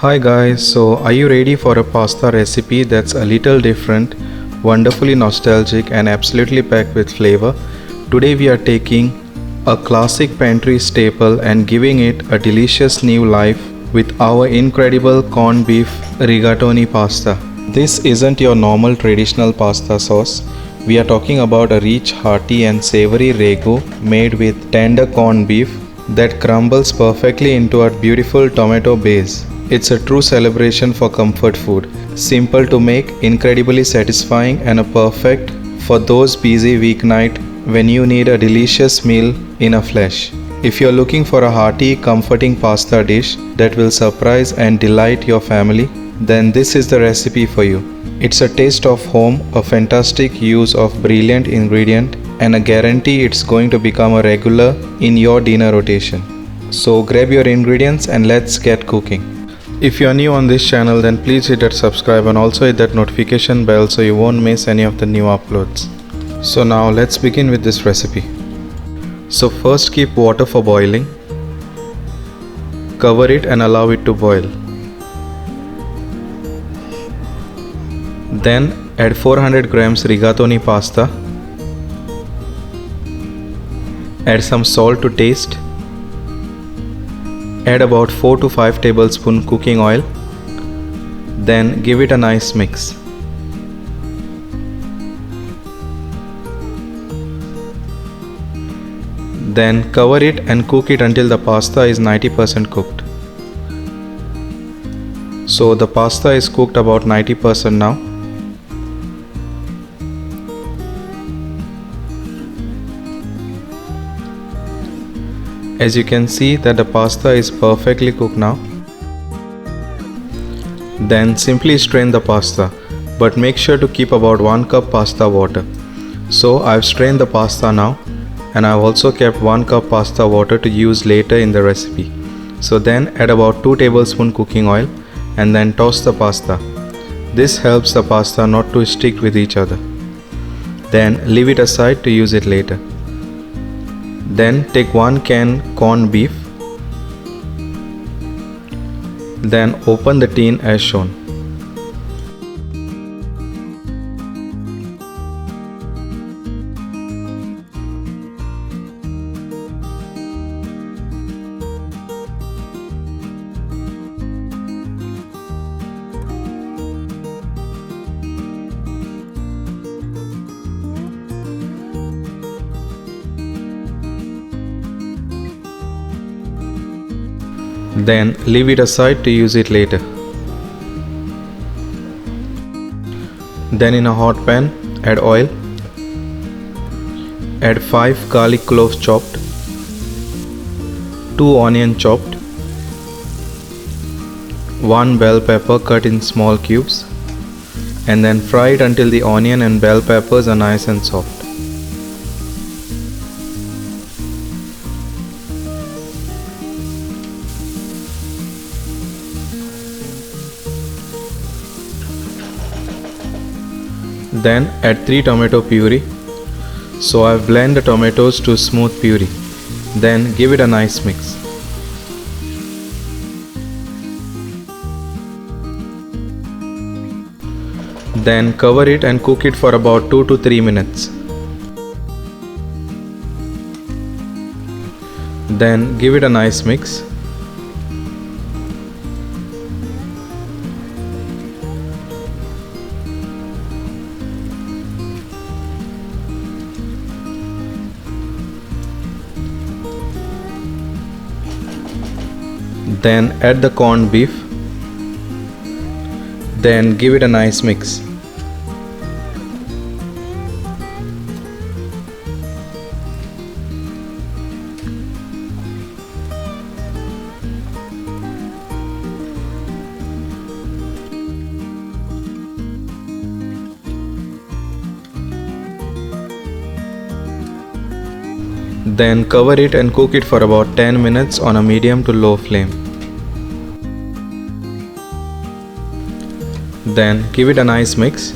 Hi guys, so are you ready for a pasta recipe that's a little different, wonderfully nostalgic and absolutely packed with flavor? Today we are taking a classic pantry staple and giving it a delicious new life with our incredible corned beef rigatoni pasta. This isn't your normal traditional pasta sauce. We are talking about a rich, hearty and savory ragu made with tender corned beef that crumbles perfectly into a beautiful tomato base. It's a true celebration for comfort food. Simple to make, incredibly satisfying, and a perfect for those busy weeknight when you need a delicious meal in a flesh. If you're looking for a hearty, comforting pasta dish that will surprise and delight your family, then this is the recipe for you. It's a taste of home, a fantastic use of brilliant ingredient, and a guarantee it's going to become a regular in your dinner rotation. So grab your ingredients and let's get cooking. If you are new on this channel, then please hit that subscribe and also hit that notification bell so you won't miss any of the new uploads. So now let's begin with this recipe. So first keep water for boiling. Cover it and allow it to boil. Then add 400 grams rigatoni pasta. Add some salt to taste. Add about 4 to 5 tablespoons cooking oil. Then give it a nice mix. Then cover it and cook it until the pasta is 90% cooked. So the pasta is cooked about 90% now. As you can see that the pasta is perfectly cooked now. Then simply strain the pasta, but make sure to keep about 1 cup pasta water. So I've strained the pasta now, and I've also kept 1 cup pasta water to use later in the recipe. So then add about 2 tablespoons cooking oil and then toss the pasta. This helps the pasta not to stick with each other. Then leave it aside to use it later. Then take 1 can corned beef. Then open the tin as shown. Then leave it aside to use it later. Then in a hot pan, add oil. Add 5 garlic cloves chopped, 2 onion chopped, 1 bell pepper cut in small cubes, and then fry it until the onion and bell peppers are nice and soft. Then add 3 tomato puree. So I've blended the tomatoes to smooth puree. Then give it a nice mix. Then cover it and cook it for about 2 to 3 minutes. Then give it a nice mix. Then add the corned beef. Then give it a nice mix. Then cover it and cook it for about 10 minutes on a medium to low flame. Then give it a nice mix.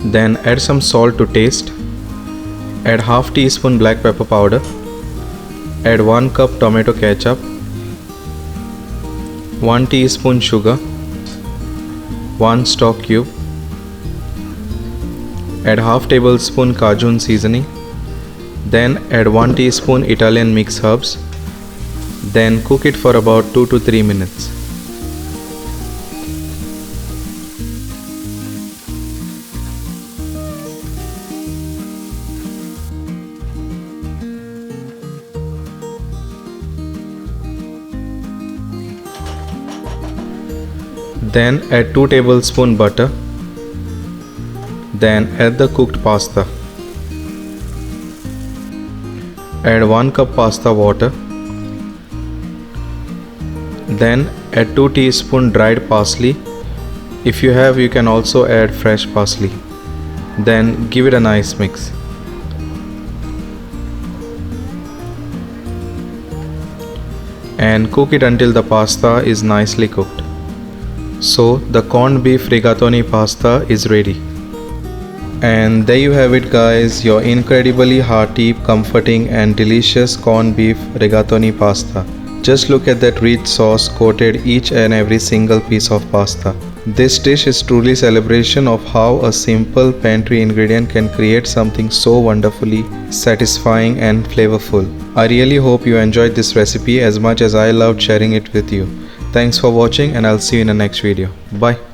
Then add some salt to taste. Add half teaspoon black pepper powder. Add 1 cup tomato ketchup. 1 teaspoon sugar. 1 stock cube. Add half tablespoon cajun seasoning. Then add 1 teaspoon Italian mixed herbs. Then cook it for about 2 to 3 minutes. Then add 2 tablespoon butter. Then add the cooked pasta. Add 1 cup pasta water. Then add 2 teaspoon dried parsley. If you have, you can also add fresh parsley. Then give it a nice mix. And cook it until the pasta is nicely cooked. So the corned beef rigatoni pasta is ready. And there you have it guys, your incredibly hearty, comforting and delicious corned beef rigatoni pasta. Just look at that rich sauce coated each and every single piece of pasta. This dish is truly celebration of how a simple pantry ingredient can create something so wonderfully satisfying and flavorful. I really hope you enjoyed this recipe as much as I loved sharing it with you. Thanks for watching and I'll see you in the next video. Bye.